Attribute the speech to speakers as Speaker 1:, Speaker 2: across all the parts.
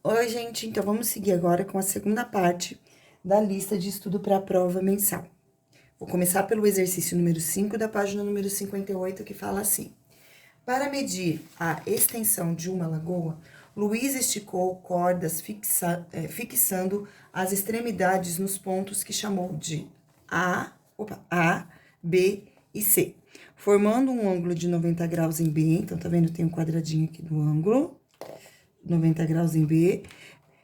Speaker 1: Oi, gente, então vamos seguir agora com a segunda parte da lista de estudo para a prova mensal. Vou começar pelo exercício número 5 da página número 58, que fala assim: para medir a extensão de uma lagoa, Luiz esticou cordas fixando as extremidades nos pontos que chamou de A, B e C, formando um ângulo de 90 graus em B. Então, tá vendo? Tem um quadradinho aqui do ângulo, 90 graus em B.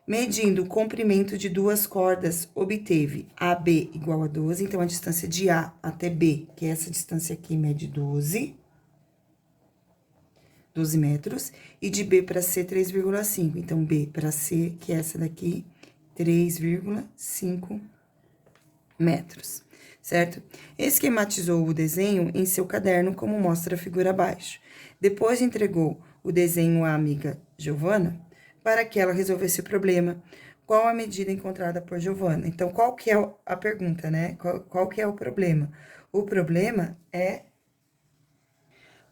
Speaker 1: Medindo o comprimento de duas cordas, obteve AB igual a 12. Então, a distância de A até B, que é essa distância aqui, mede 12 metros. E de B para C, 3,5. Então, B para C, que é essa daqui, 3,5 metros, certo? Esquematizou o desenho em seu caderno, como mostra a figura abaixo. Depois entregou o desenho à amiga Giovana para que ela resolvesse o problema. Qual a medida encontrada por Giovana? Então, qual que é a pergunta, né? Qual que é o problema? O problema é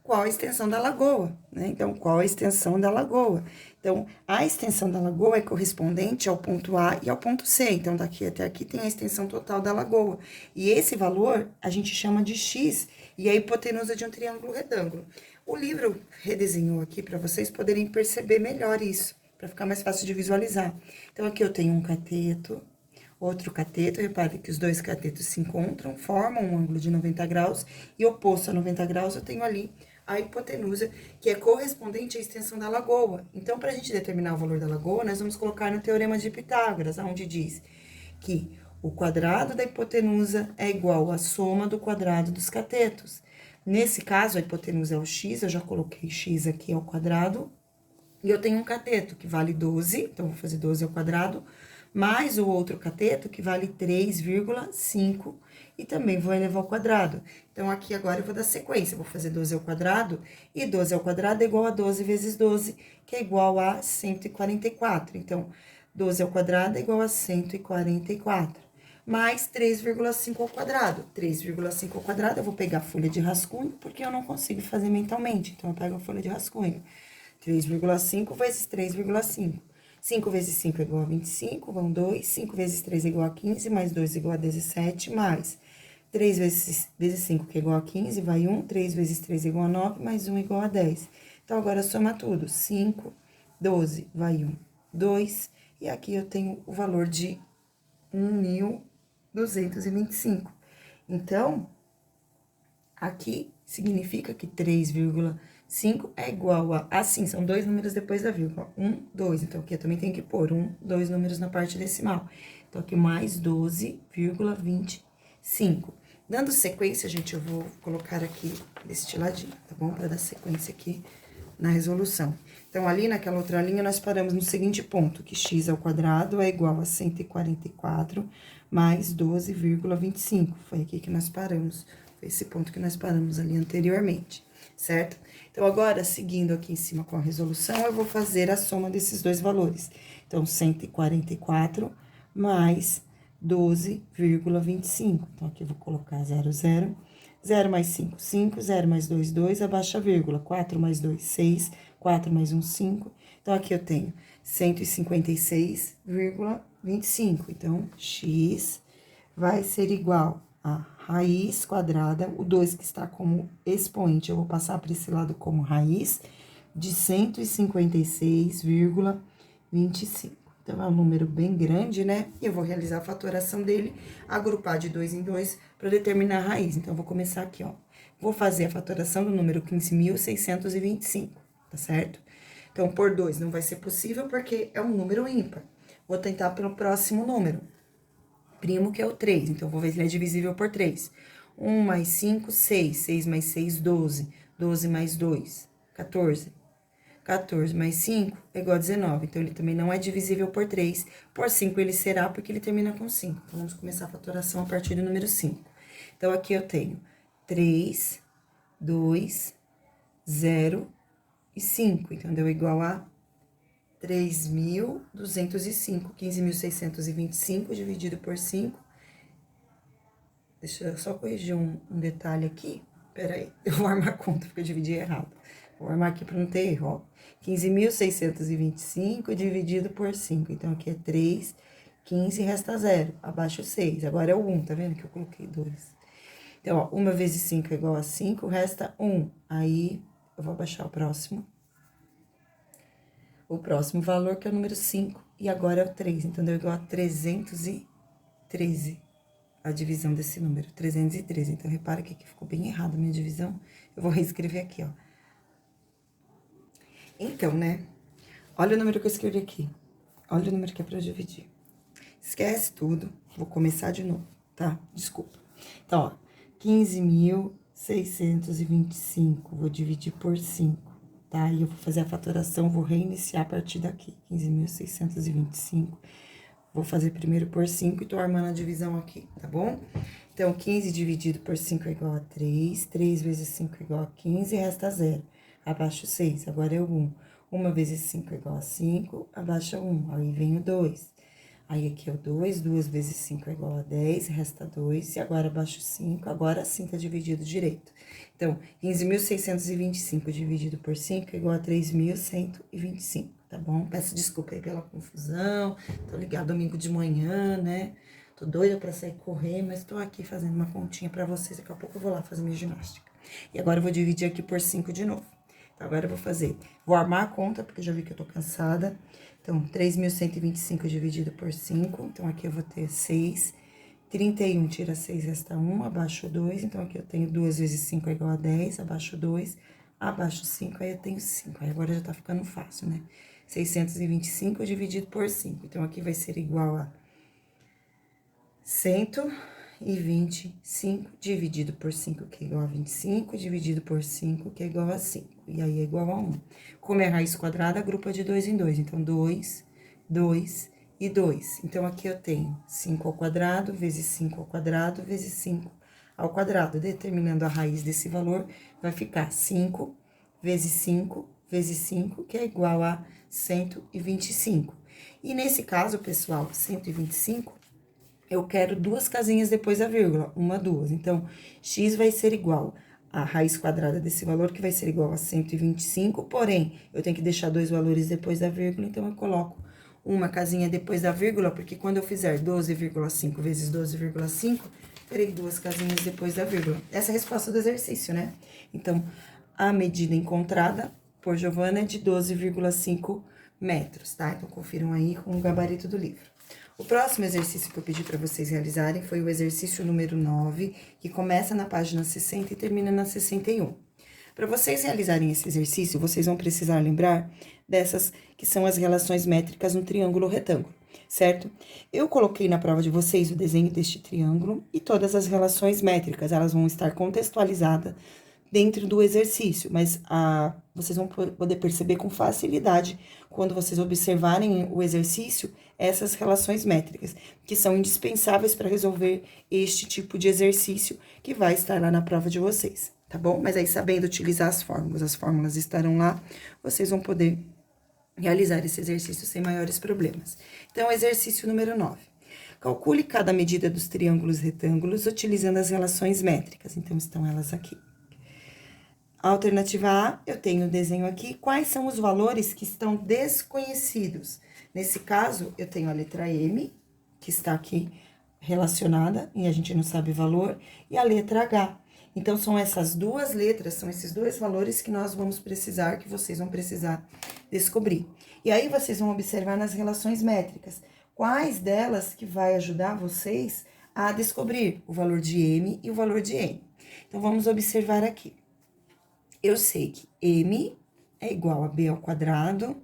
Speaker 1: qual a extensão da lagoa, né? Então, qual a extensão da lagoa? Então, a extensão da lagoa é correspondente ao ponto A e ao ponto C. Então, daqui até aqui tem a extensão total da lagoa. E esse valor a gente chama de x, e é a hipotenusa de um triângulo retângulo. O livro redesenhou aqui para vocês poderem perceber melhor isso, para ficar mais fácil de visualizar. Então, aqui eu tenho um cateto, outro cateto. Repare que os dois catetos se encontram, formam um ângulo de 90 graus, e oposto a 90 graus eu tenho ali a hipotenusa, que é correspondente à extensão da lagoa. Então, para a gente determinar o valor da lagoa, nós vamos colocar no Teorema de Pitágoras, onde diz que o quadrado da hipotenusa é igual à soma do quadrado dos catetos. Nesse caso, a hipotenusa é o x, eu já coloquei x aqui ao quadrado, e eu tenho um cateto que vale 12, então vou fazer 12 ao quadrado, mais o outro cateto que vale 3,5, e também vou elevar ao quadrado. Então, aqui agora eu vou dar sequência, vou fazer 12 ao quadrado, e 12 ao quadrado é igual a 12 vezes 12, que é igual a 144. Então, 12 ao quadrado é igual a 144, mais 3,5 ao quadrado. 3,5 ao quadrado, eu vou pegar a folha de rascunho, porque eu não consigo fazer mentalmente, então eu pego a folha de rascunho. 3,5 vezes 3,5. 5 vezes 5 é igual a 25, vão 2. 5 vezes 3 é igual a 15, mais 2 é igual a 17, mais 3 vezes 5, que é igual a 15, vai 1. 3 vezes 3 é igual a 9, mais 1 é igual a 10. Então, agora soma tudo. 5, 12, vai 1, 2. E aqui eu tenho o valor de 1.225. Então, aqui significa que 3,5 é igual a... Assim, são dois números depois da vírgula. 1, 2. Então, aqui eu também tenho que pôr 2 números na parte decimal. Então, aqui mais 12,25. Dando sequência, gente, eu vou colocar aqui deste ladinho, tá bom? Para dar sequência aqui na resolução. Então, ali naquela outra linha, nós paramos no seguinte ponto, que x ao quadrado é igual a 144 mais 12,25. Foi aqui que nós paramos. Foi esse ponto que nós paramos ali anteriormente, certo? Então, agora, seguindo aqui em cima com a resolução, eu vou fazer a soma desses dois valores. Então, 144 mais 12,25. Então, aqui eu vou colocar 0, 0. 0 mais 5, 5. 0 mais 2, 2. Abaixa a vírgula. 4 mais 2, 6. 4 mais 1, 5. Então, aqui eu tenho 156,25. Então, x vai ser igual a raiz quadrada, o 2 que está como expoente, eu vou passar para esse lado como raiz, de 156,25. Então, é um número bem grande, né? E eu vou realizar a fatoração dele, agrupar de 2 em 2 para determinar a raiz. Então, eu vou começar aqui, ó. Vou fazer a fatoração do número 15.625, tá certo? Então, por 2 não vai ser possível porque é um número ímpar. Vou tentar pelo próximo número, primo, que é o 3. Então, vou ver se ele é divisível por 3. 1 mais 5, 6. 6 mais 6, 12. 12 mais 2, 14. 14 mais 5 é igual a 19. Então, ele também não é divisível por 3. Por 5 ele será, porque ele termina com 5. Então, vamos começar a fatoração a partir do número 5. Então, aqui eu tenho 3, 2, 0 e 5. Então, deu igual a 3.205. 15.625 dividido por 5. Deixa eu só corrigir um detalhe aqui. Peraí, eu vou armar a conta porque eu dividi errado. Vou armar aqui para não ter erro, ó. 15.625 dividido por 5. Então, aqui é 3, 15, resta 0. Abaixo 6. Agora é o 1, tá vendo que eu coloquei 2? Então, ó, 1 vezes 5 é igual a 5, resta 1. Aí, eu vou abaixar o próximo. O próximo valor, que é o número 5. E agora é o 3. Então, deu igual a 313. A divisão desse número, 313. Então, repara que aqui ficou bem errado a minha divisão. Eu vou reescrever aqui, ó. Então, né? Olha o número que eu escrevi aqui. Olha o número que é pra eu dividir. Esquece tudo. Vou começar de novo, tá? Desculpa. Então, ó. 15.625. Vou dividir por 5, tá? E eu vou fazer a fatoração, vou reiniciar a partir daqui. 15.625. Vou fazer primeiro por 5 e tô armando a divisão aqui, tá bom? Então, 15 dividido por 5 é igual a 3. 3 vezes 5 é igual a 15, resta 0. Abaixo 6, agora é o 1. 1 vezes 5 é igual a 5, abaixa 1. Aí vem o 2. Aí aqui é o 2, 2 vezes 5 é igual a 10, resta 2. E agora abaixo 5, agora sim tá dividido direito. Então, 15.625 dividido por 5 é igual a 3.125, tá bom? Peço desculpa aí pela confusão, tô ligado domingo de manhã, né? Tô doida pra sair correr, mas tô aqui fazendo uma continha pra vocês. Daqui a pouco eu vou lá fazer minha ginástica. E agora eu vou dividir aqui por 5 de novo. Então, agora eu vou armar a conta, porque eu já vi que eu tô cansada. Então, 3.125 dividido por 5, então aqui eu vou ter 6. 31 tira 6, resta 1, abaixo 2, então aqui eu tenho 2 vezes 5 é igual a 10, abaixo 2, abaixo 5, aí eu tenho 5. Aí agora já tá ficando fácil, né? 625 dividido por 5, então aqui vai ser igual a 125 dividido por 5, que é igual a 25, dividido por 5, que é igual a 5. E aí é igual a 1. Como é raiz quadrada, agrupa de 2 em 2. Então, 2, 2 e 2. Então, aqui eu tenho 5 ao quadrado, vezes 5 ao quadrado, vezes 5 ao quadrado. Determinando a raiz desse valor, vai ficar 5 vezes 5 vezes 5, que é igual a 125. E nesse caso, pessoal, 125... eu quero 2 casinhas depois da vírgula, 1, 2. Então, x vai ser igual a raiz quadrada desse valor, que vai ser igual a 125, porém, eu tenho que deixar 2 valores depois da vírgula, então eu coloco uma casinha depois da vírgula, porque quando eu fizer 12,5 vezes 12,5, terei 2 casinhas depois da vírgula. Essa é a resposta do exercício, né? Então, a medida encontrada por Giovana é de 12,5 metros, tá? Então, confiram aí com o gabarito do livro. O próximo exercício que eu pedi para vocês realizarem foi o exercício número 9, que começa na página 60 e termina na 61. Para vocês realizarem esse exercício, vocês vão precisar lembrar dessas que são as relações métricas no triângulo retângulo, certo? Eu coloquei na prova de vocês o desenho deste triângulo e todas as relações métricas, elas vão estar contextualizadas dentro do exercício, mas vocês vão poder perceber com facilidade, quando vocês observarem o exercício, essas relações métricas, que são indispensáveis para resolver este tipo de exercício que vai estar lá na prova de vocês, tá bom? Mas aí, sabendo utilizar as fórmulas estarão lá, vocês vão poder realizar esse exercício sem maiores problemas. Então, exercício número 9. Calcule cada medida dos triângulos retângulos utilizando as relações métricas. Então, estão elas aqui. Alternativa A, eu tenho o desenho aqui. Quais são os valores que estão desconhecidos? Nesse caso, eu tenho a letra M, que está aqui relacionada, e a gente não sabe o valor, e a letra H. Então, são essas duas letras, são esses dois valores que nós vamos precisar, que vocês vão precisar descobrir. E aí, vocês vão observar nas relações métricas, quais delas que vai ajudar vocês a descobrir o valor de M e o valor de N. Então, vamos observar aqui. Eu sei que M é igual a B ao quadrado,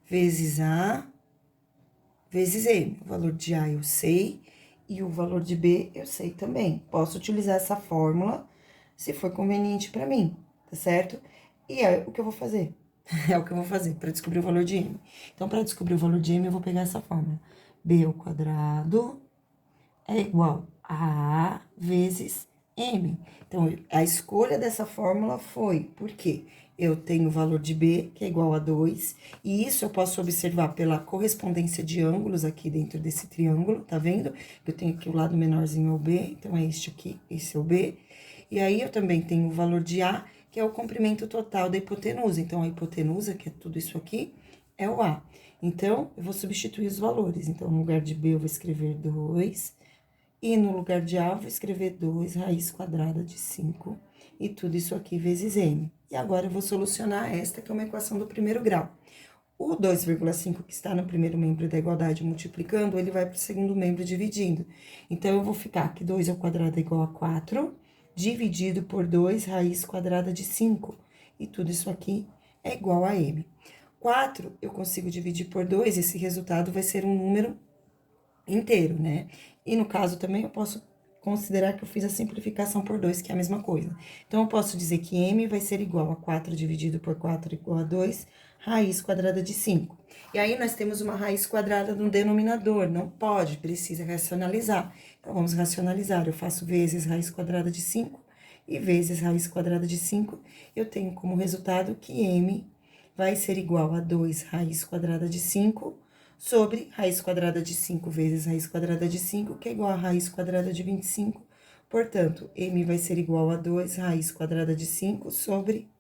Speaker 1: vezes A, vezes M. O valor de A eu sei, e o valor de B eu sei também. Posso utilizar essa fórmula, se for conveniente para mim, tá certo? E é o que eu vou fazer. É o que eu vou fazer para descobrir o valor de M. Então, para descobrir o valor de M, eu vou pegar essa fórmula. B ao quadrado é igual a A vezes M. Então, a escolha dessa fórmula foi porque eu tenho o valor de B, que é igual a 2, e isso eu posso observar pela correspondência de ângulos aqui dentro desse triângulo, tá vendo? Eu tenho aqui o lado menorzinho é o B, então é este aqui, esse é o B. E aí, eu também tenho o valor de A, que é o comprimento total da hipotenusa. Então, a hipotenusa, que é tudo isso aqui, é o A. Então, eu vou substituir os valores. Então, no lugar de B, eu vou escrever 2. E no lugar de A, eu vou escrever 2 raiz quadrada de 5. E tudo isso aqui vezes M. E agora, eu vou solucionar esta, que é uma equação do primeiro grau. O 2,5 que está no primeiro membro da igualdade multiplicando, ele vai para o segundo membro dividindo. Então, eu vou ficar que 2 ao quadrado é igual a 4, dividido por 2 raiz quadrada de 5. E tudo isso aqui é igual a M. 4, eu consigo dividir por 2, esse resultado vai ser um número inteiro, né? E no caso também eu posso considerar que eu fiz a simplificação por 2, que é a mesma coisa. Então, eu posso dizer que M vai ser igual a 4 dividido por 4 igual a 2, raiz quadrada de 5. E aí, nós temos uma raiz quadrada no denominador, não pode, precisa racionalizar. Então, vamos racionalizar. Eu faço vezes raiz quadrada de 5 e vezes raiz quadrada de 5. Eu tenho como resultado que M vai ser igual a 2 raiz quadrada de 5 sobre raiz quadrada de 5 vezes raiz quadrada de 5, que é igual a raiz quadrada de 25. Portanto, M vai ser igual a 2 raiz quadrada de 5 sobre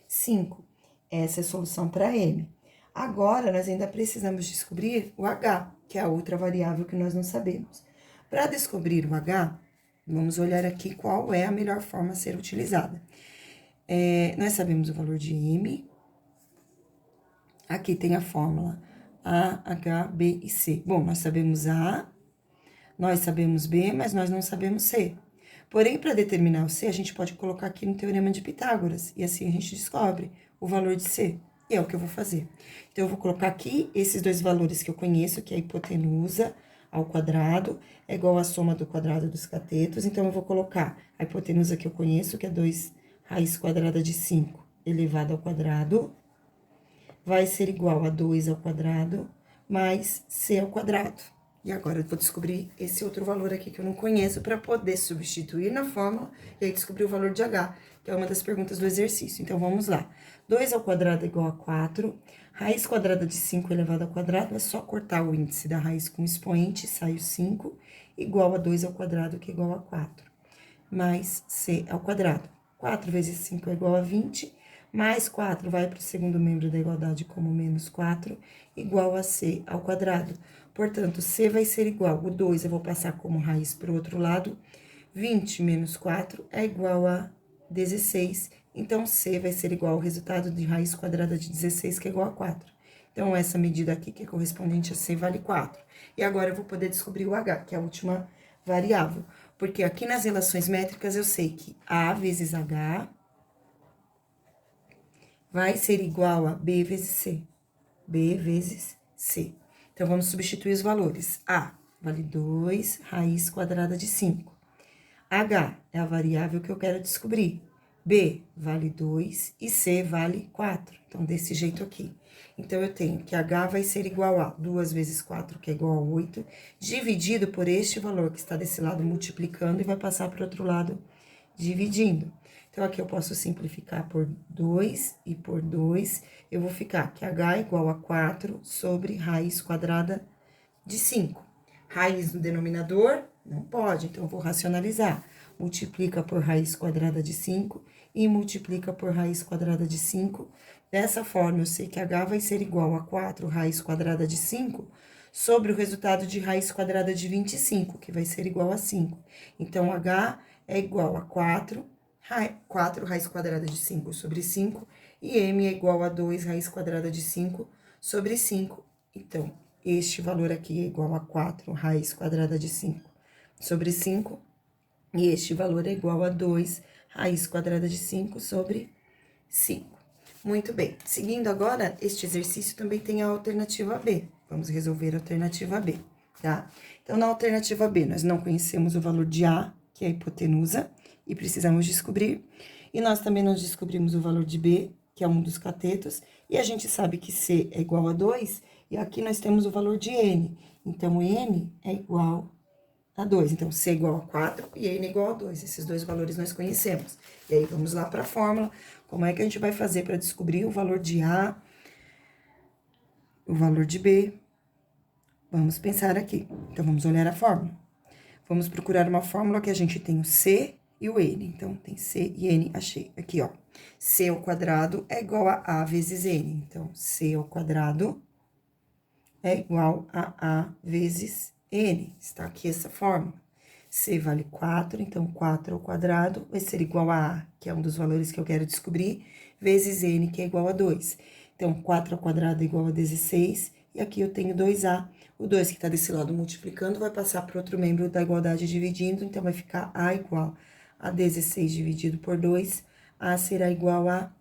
Speaker 1: 5. Essa é a solução para M. Agora, nós ainda precisamos descobrir o H, que é a outra variável que nós não sabemos. Para descobrir o H, vamos olhar aqui qual é a melhor forma a ser utilizada. Nós sabemos o valor de M. Aqui tem a fórmula A, H, B e C. Bom, nós sabemos A, nós sabemos B, mas nós não sabemos C. Porém, para determinar o C, a gente pode colocar aqui no Teorema de Pitágoras, e assim a gente descobre o valor de C. E é o que eu vou fazer. Então, eu vou colocar aqui esses dois valores que eu conheço, que é a hipotenusa ao quadrado, é igual à soma do quadrado dos catetos. Então, eu vou colocar a hipotenusa que eu conheço, que é 2 raiz quadrada de 5 elevado ao quadrado, vai ser igual a 2 ao quadrado mais C ao quadrado. E agora eu vou descobrir esse outro valor aqui que eu não conheço para poder substituir na fórmula e aí descobrir o valor de H, que é uma das perguntas do exercício. Então, vamos lá. 2 ao quadrado é igual a 4. Raiz quadrada de 5 elevado ao quadrado é só cortar o índice da raiz com o expoente, sai o 5, igual a 2 ao quadrado, que é igual a 4, mais C ao quadrado. 4 vezes 5 é igual a 20, mais 4 vai para o segundo membro da igualdade como menos 4, igual a C ao quadrado. Portanto, C vai ser igual, o 2 eu vou passar como raiz para o outro lado, 20 menos 4 é igual a 16, então C vai ser igual ao resultado de raiz quadrada de 16, que é igual a 4. Então, essa medida aqui, que é correspondente a C, vale 4. E agora, eu vou poder descobrir o H, que é a última variável. Porque aqui nas relações métricas, eu sei que A vezes H vai ser igual a B vezes C. B vezes C. Então, vamos substituir os valores. A vale 2 raiz quadrada de 5. H é a variável que eu quero descobrir. B vale 2 e C vale 4. Então, desse jeito aqui. Então, eu tenho que H vai ser igual a 2 vezes 4, que é igual a 8, dividido por este valor que está desse lado multiplicando e vai passar para o outro lado dividindo. Então, aqui eu posso simplificar por 2 e por 2. Eu vou ficar que H é igual a 4 sobre raiz quadrada de 5. Raiz no denominador, não pode, então eu vou racionalizar. Multiplica por raiz quadrada de 5 e multiplica por raiz quadrada de 5. Dessa forma, eu sei que H vai ser igual a 4 raiz quadrada de 5 sobre o resultado de raiz quadrada de 25, que vai ser igual a 5. Então, H é igual a 4 raiz quadrada de 5 sobre 5, e M é igual a 2 raiz quadrada de 5 sobre 5. Então, este valor aqui é igual a 4 raiz quadrada de 5 sobre 5, e este valor é igual a 2 raiz quadrada de 5 sobre 5. Muito bem. Seguindo agora, este exercício também tem a alternativa B. Vamos resolver a alternativa B, tá? Então, na alternativa B, nós não conhecemos o valor de A, que é a hipotenusa, e precisamos descobrir. E nós também não descobrimos o valor de B, que é um dos catetos, e a gente sabe que C é igual a 2, e aqui nós temos o valor de N. Então, N é igual a 2. Então, C é igual a 4 e N é igual a 2. Esses dois valores nós conhecemos. E aí, vamos lá para a fórmula. Como é que a gente vai fazer para descobrir o valor de A, o valor de B? Vamos pensar aqui. Então, vamos olhar a fórmula. Vamos procurar uma fórmula que a gente tem o C e o N. Então, tem C e N, achei. Aqui, ó. C ao quadrado é igual a A vezes N. Então, C ao quadrado é igual a A vezes N. Está aqui essa fórmula. C vale 4, então 4 ao quadrado vai ser igual a A, que é um dos valores que eu quero descobrir, vezes N, que é igual a 2. Então, 4 ao quadrado é igual a 16, e aqui eu tenho 2A. O 2 que está desse lado multiplicando vai passar para outro membro da igualdade dividindo, então vai ficar A igual a 16 dividido por 2, A será igual a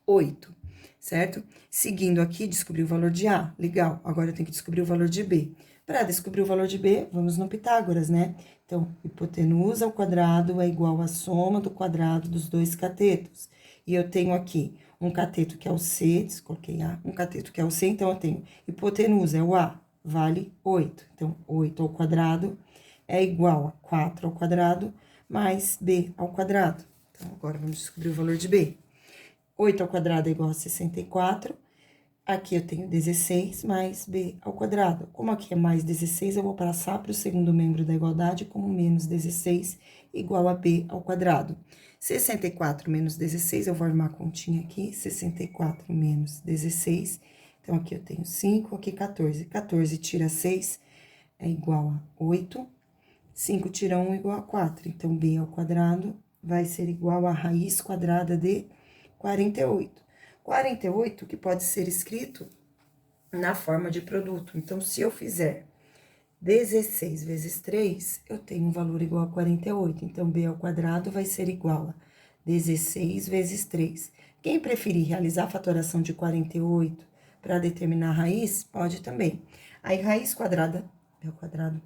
Speaker 1: 8, certo? Seguindo aqui, descobri o valor de A, legal. Agora eu tenho que descobrir o valor de B. Para descobrir o valor de B, vamos no Pitágoras, né? Então, hipotenusa ao quadrado é igual à soma do quadrado dos dois catetos. E eu tenho aqui um cateto que é o C, coloquei A, um cateto que é o C, então eu tenho hipotenusa, é o A, vale 8. Então, 8 ao quadrado é igual a 4 ao quadrado mais B ao quadrado. Então, agora vamos descobrir o valor de B. 8 ao quadrado é igual a 64. Aqui eu tenho 16 mais b ao quadrado. Como aqui é mais 16, eu vou passar para o segundo membro da igualdade como menos 16 igual a b ao quadrado. 64 menos 16, eu vou arrumar a continha aqui. 64 menos 16. Então, aqui eu tenho 5, aqui 14. 14 tira 6 é igual a 8. 5 tira 1 igual a 4. Então, b ao quadrado vai ser igual a raiz quadrada de 48. 48 que pode ser escrito na forma de produto. Então, se eu fizer 16 vezes 3, eu tenho um valor igual a 48. Então, b ao quadrado vai ser igual a 16 vezes 3. Quem preferir realizar a fatoração de 48 para determinar a raiz, pode também. Aí, raiz quadrada, b ao quadrado,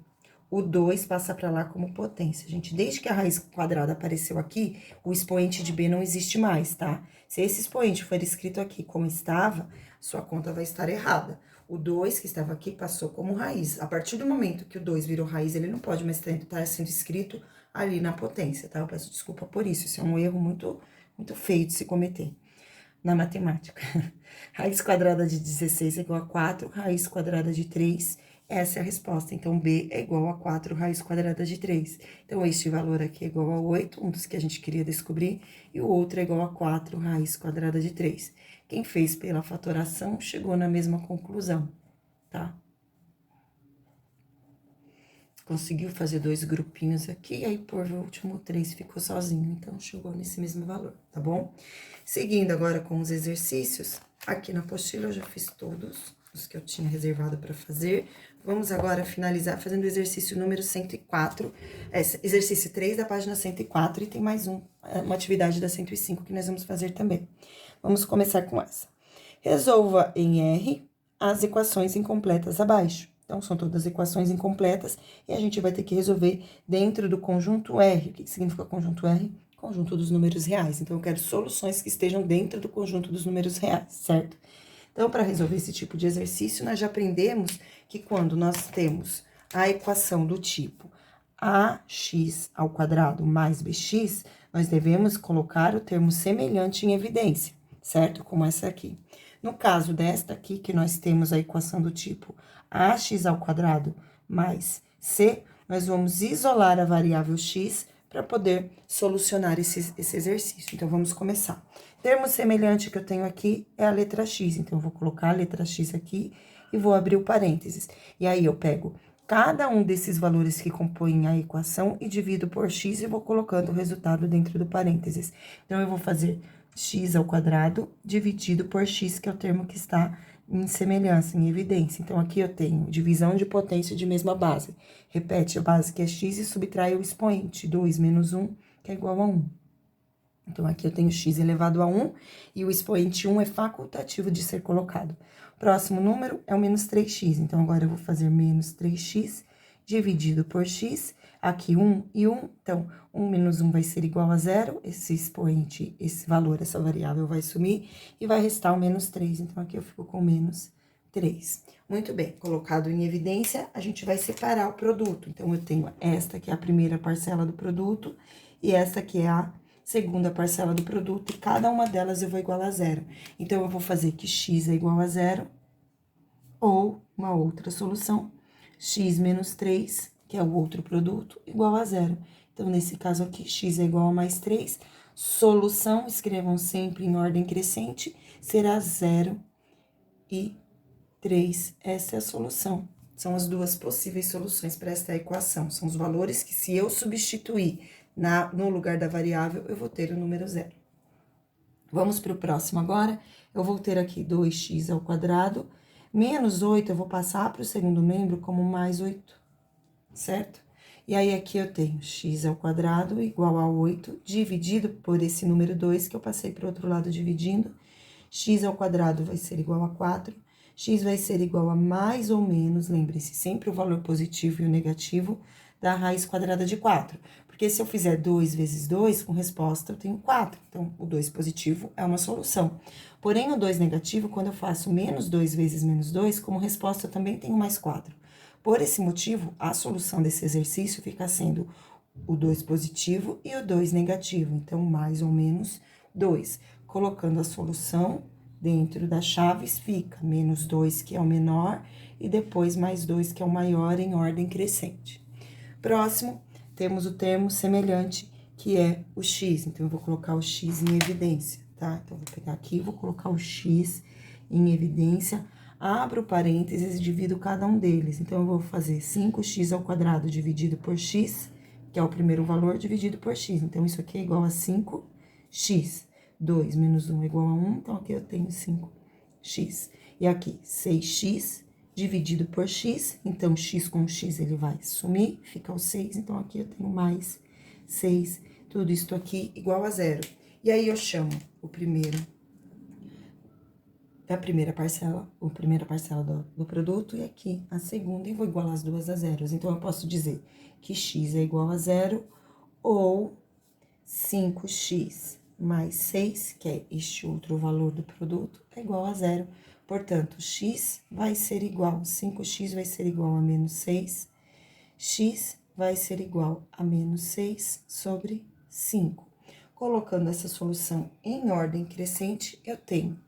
Speaker 1: o 2 passa para lá como potência. Gente, desde que a raiz quadrada apareceu aqui, o expoente de b não existe mais, tá? Se esse expoente for escrito aqui como estava, sua conta vai estar errada. O 2 que estava aqui passou como raiz. A partir do momento que o 2 virou raiz, ele não pode mais estar sendo escrito ali na potência, tá? Eu peço desculpa por isso. Isso é um erro muito feio de se cometer na matemática. Raiz quadrada de 16 é igual a 4, raiz quadrada de 3, essa é a resposta. Então, B é igual a 4 raiz quadrada de 3. Então, este valor aqui é igual a 8, um dos que a gente queria descobrir, e o outro é igual a 4 raiz quadrada de 3. Quem fez pela fatoração chegou na mesma conclusão, tá? Conseguiu fazer 2 grupinhos aqui, e aí por último 3 ficou sozinho, então chegou nesse mesmo valor, tá bom? Seguindo agora com os exercícios, aqui na apostila eu já fiz todos os que eu tinha reservado para fazer. Vamos agora finalizar fazendo o exercício número 104, exercício 3 da página 104, e tem mais uma atividade da 105 que nós vamos fazer também. Vamos começar com essa. Resolva em R as equações incompletas abaixo. Então, são todas equações incompletas e a gente vai ter que resolver dentro do conjunto R. O que significa conjunto R? Conjunto dos números reais. Então, eu quero soluções que estejam dentro do conjunto dos números reais, certo? Então, para resolver esse tipo de exercício, nós já aprendemos que quando nós temos a equação do tipo ax ao quadrado mais bx, nós devemos colocar o termo semelhante em evidência, certo? Como essa aqui. No caso desta aqui, que nós temos a equação do tipo ax ao quadrado mais c, nós vamos isolar a variável x para poder solucionar esse exercício. Então, vamos começar. Termo semelhante que eu tenho aqui é a letra x, então, eu vou colocar a letra x aqui e vou abrir o parênteses. E aí, eu pego cada um desses valores que compõem a equação e divido por x e vou colocando o resultado dentro do parênteses. Então, eu vou fazer x ao quadrado dividido por x, que é o termo que está em semelhança, em evidência. Então, aqui eu tenho divisão de potência de mesma base. Repete a base que é x e subtrai o expoente, 2 menos 1, que é igual a 1. Então, aqui eu tenho x elevado a 1 e o expoente 1 é facultativo de ser colocado. Próximo número é o menos 3x. Então, agora eu vou fazer menos 3x dividido por x. Aqui 1 e 1. Então, 1 menos 1 vai ser igual a 0. Esse expoente, esse valor, essa variável vai sumir e vai restar o menos 3. Então, aqui eu fico com menos 3. Muito bem, colocado em evidência, a gente vai separar o produto. Então, eu tenho esta que é a primeira parcela do produto e esta que é a segunda parcela do produto, e cada uma delas eu vou igualar a 0. Então, eu vou fazer que x é igual a 0, ou uma outra solução, x menos 3, que é o outro produto, igual a 0. Então, nesse caso aqui, x é igual a mais 3. Solução, escrevam sempre em ordem crescente, será 0 e 3. Essa é a solução. São as duas possíveis soluções para esta equação. São os valores que, se eu substituir no lugar da variável, eu vou ter o número 0. Vamos para o próximo agora. Eu vou ter aqui 2x ao quadrado, menos 8, eu vou passar para o segundo membro como mais 8, certo? E aí, aqui eu tenho x ao quadrado igual a 8, dividido por esse número 2, que eu passei para o outro lado dividindo. X ao quadrado vai ser igual a 4, x vai ser igual a mais ou menos, lembre-se, sempre o valor positivo e o negativo da raiz quadrada de 4. Porque se eu fizer 2 vezes 2, com resposta eu tenho 4. Então, o 2 positivo é uma solução. Porém, o 2 negativo, quando eu faço menos 2 vezes menos 2, como resposta eu também tenho mais 4. Por esse motivo, a solução desse exercício fica sendo o 2 positivo e o 2 negativo. Então, mais ou menos 2. Colocando a solução dentro das chaves, fica menos 2, que é o menor, e depois mais 2, que é o maior, em ordem crescente. Próximo, temos o termo semelhante, que é o x. Então, eu vou colocar o x em evidência, tá? Então, eu vou pegar aqui, vou colocar o x em evidência, abro parênteses e divido cada um deles. Então, eu vou fazer 5x ao quadrado dividido por x, que é o primeiro valor, dividido por x. Então, isso aqui é igual a 5x. 2 menos 1 é igual a 1, então aqui eu tenho 5x. E aqui, 6x dividido por x, então x com x ele vai sumir, fica o 6, então aqui eu tenho mais 6, tudo isso aqui igual a 0. E aí, eu chamo a primeira parcela do produto, e aqui a segunda, e vou igualar as duas a zeros. Então, eu posso dizer que x é igual a 0, ou 5x mais 6, que é este outro valor do produto, é igual a 0. Portanto, x vai ser igual, 5x vai ser igual a menos 6, x vai ser igual a menos 6 sobre 5. Colocando essa solução em ordem crescente, eu tenho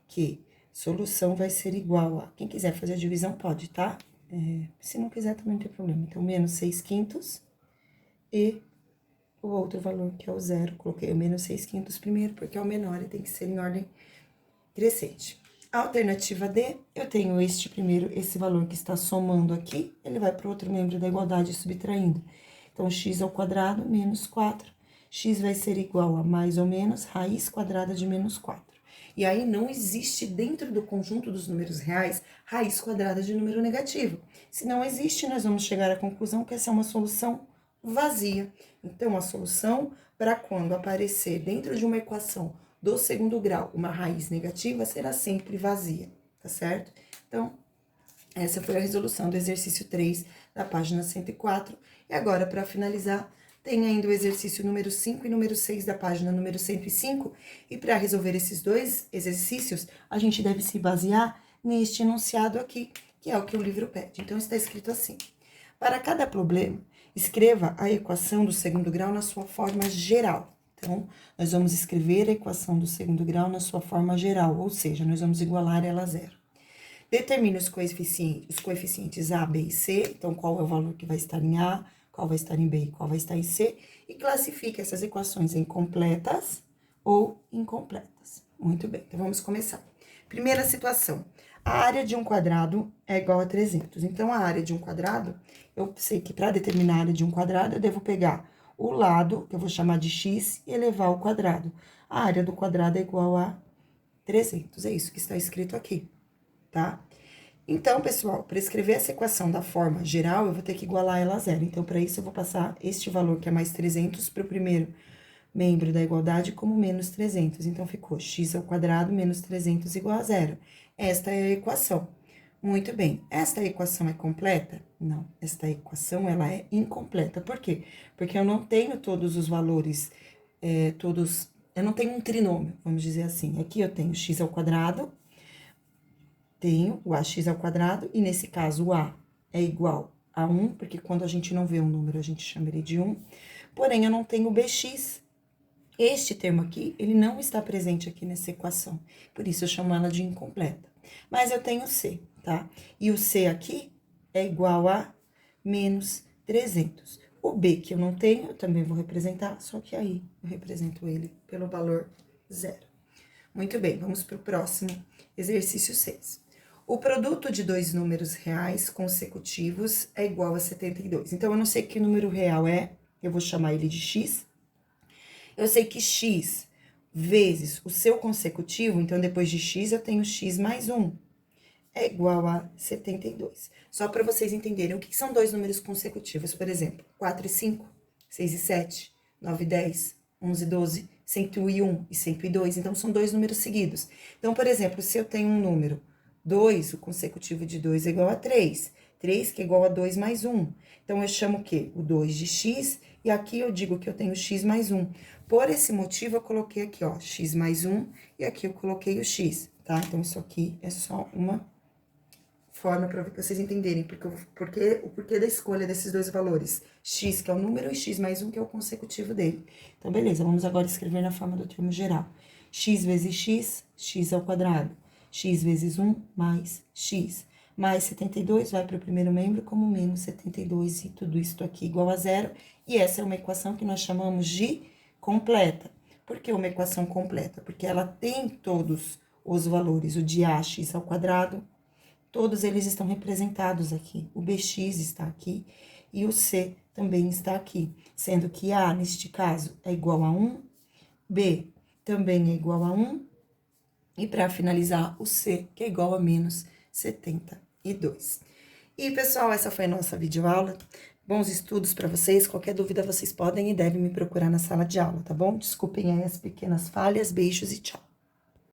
Speaker 1: que solução vai ser igual a... Quem quiser fazer a divisão pode, tá? Se não quiser, também não tem problema. Então, menos 6 quintos e o outro valor, que é o 0. Coloquei o menos 6 quintos primeiro, porque é o menor e tem que ser em ordem crescente. Alternativa D, eu tenho esse valor que está somando aqui, ele vai para o outro membro da igualdade subtraindo. Então, x ao quadrado menos 4. X vai ser igual a mais ou menos raiz quadrada de menos 4. E aí, não existe dentro do conjunto dos números reais raiz quadrada de número negativo. Se não existe, nós vamos chegar à conclusão que essa é uma solução vazia. Então, a solução para quando aparecer dentro de uma equação do segundo grau uma raiz negativa será sempre vazia, tá certo? Então, essa foi a resolução do exercício 3 da página 104. E agora, para finalizar, tem ainda o exercício número 5 e número 6 da página número 105. E para resolver esses dois exercícios, a gente deve se basear neste enunciado aqui, que é o que o livro pede. Então, está escrito assim: para cada problema, escreva a equação do segundo grau na sua forma geral. Então, nós vamos escrever a equação do segundo grau na sua forma geral, ou seja, nós vamos igualar ela a 0. Determine os coeficientes A, B e C, então, qual é o valor que vai estar em A, qual vai estar em B e qual vai estar em C, e classifique essas equações em completas ou incompletas. Muito bem, então vamos começar. Primeira situação, a área de um quadrado é igual a 300. Então, a área de um quadrado, eu sei que para determinar a área de um quadrado, eu devo pegar o lado, que eu vou chamar de x, e elevar ao quadrado. A área do quadrado é igual a 300, é isso que está escrito aqui, tá? Então, pessoal, para escrever essa equação da forma geral, eu vou ter que igualar ela a 0. Então, para isso, eu vou passar este valor, que é mais 300, para o primeiro membro da igualdade como menos 300. Então, ficou x ao quadrado menos 300 igual a 0. Esta é a equação. Muito bem. Esta equação é completa? Não. Esta equação, ela é incompleta. Por quê? Porque eu não tenho todos os valores, eu não tenho um trinômio, vamos dizer assim. Aqui eu tenho x ao quadrado, tenho o ax ao quadrado, e nesse caso o a é igual a 1, porque quando a gente não vê um número, a gente chama ele de 1. Porém, eu não tenho o bx. Este termo aqui, ele não está presente aqui nessa equação, por isso eu chamo ela de incompleta. Mas eu tenho c, tá? E o c aqui é igual a menos 300. O B que eu não tenho, eu também vou representar, só que aí eu represento ele pelo valor 0. Muito bem, vamos para o próximo exercício 6. O produto de dois números reais consecutivos é igual a 72. Então, eu não sei que número real é, eu vou chamar ele de x. Eu sei que x vezes o seu consecutivo, então, depois de x, eu tenho x mais 1, é igual a 72. Só para vocês entenderem o que são dois números consecutivos, por exemplo, 4 e 5, 6 e 7, 9 e 10, 11 e 12, 101 e 102, então são dois números seguidos. Então, por exemplo, se eu tenho um número 2, o consecutivo de 2 é igual a 3, 3 que é igual a 2 mais 1. Então, eu chamo o quê? O 2 de x, e aqui eu digo que eu tenho x mais 1. Por esse motivo, eu coloquei aqui, ó, x mais 1, e aqui eu coloquei o x, tá? Então, isso aqui é só uma forma para vocês entenderem o porquê da escolha desses dois valores. X, que é o número, e x mais 1, que é o consecutivo dele. Então, beleza, vamos agora escrever na forma do termo geral. X vezes x, x ao quadrado. X vezes 1 mais x. Mais 72 vai para o primeiro membro como menos 72, e tudo isso aqui igual a 0. E essa é uma equação que nós chamamos de completa. Por que uma equação completa? Porque ela tem todos os valores, o de ax ao quadrado, todos eles estão representados aqui. O bx está aqui e o c também está aqui, sendo que a, neste caso, é igual a 1, b também é igual a 1, e para finalizar, o c, que é igual a menos 72. E, pessoal, essa foi a nossa videoaula. Bons estudos para vocês. Qualquer dúvida, vocês podem e devem me procurar na sala de aula, tá bom? Desculpem aí as pequenas falhas. Beijos e tchau.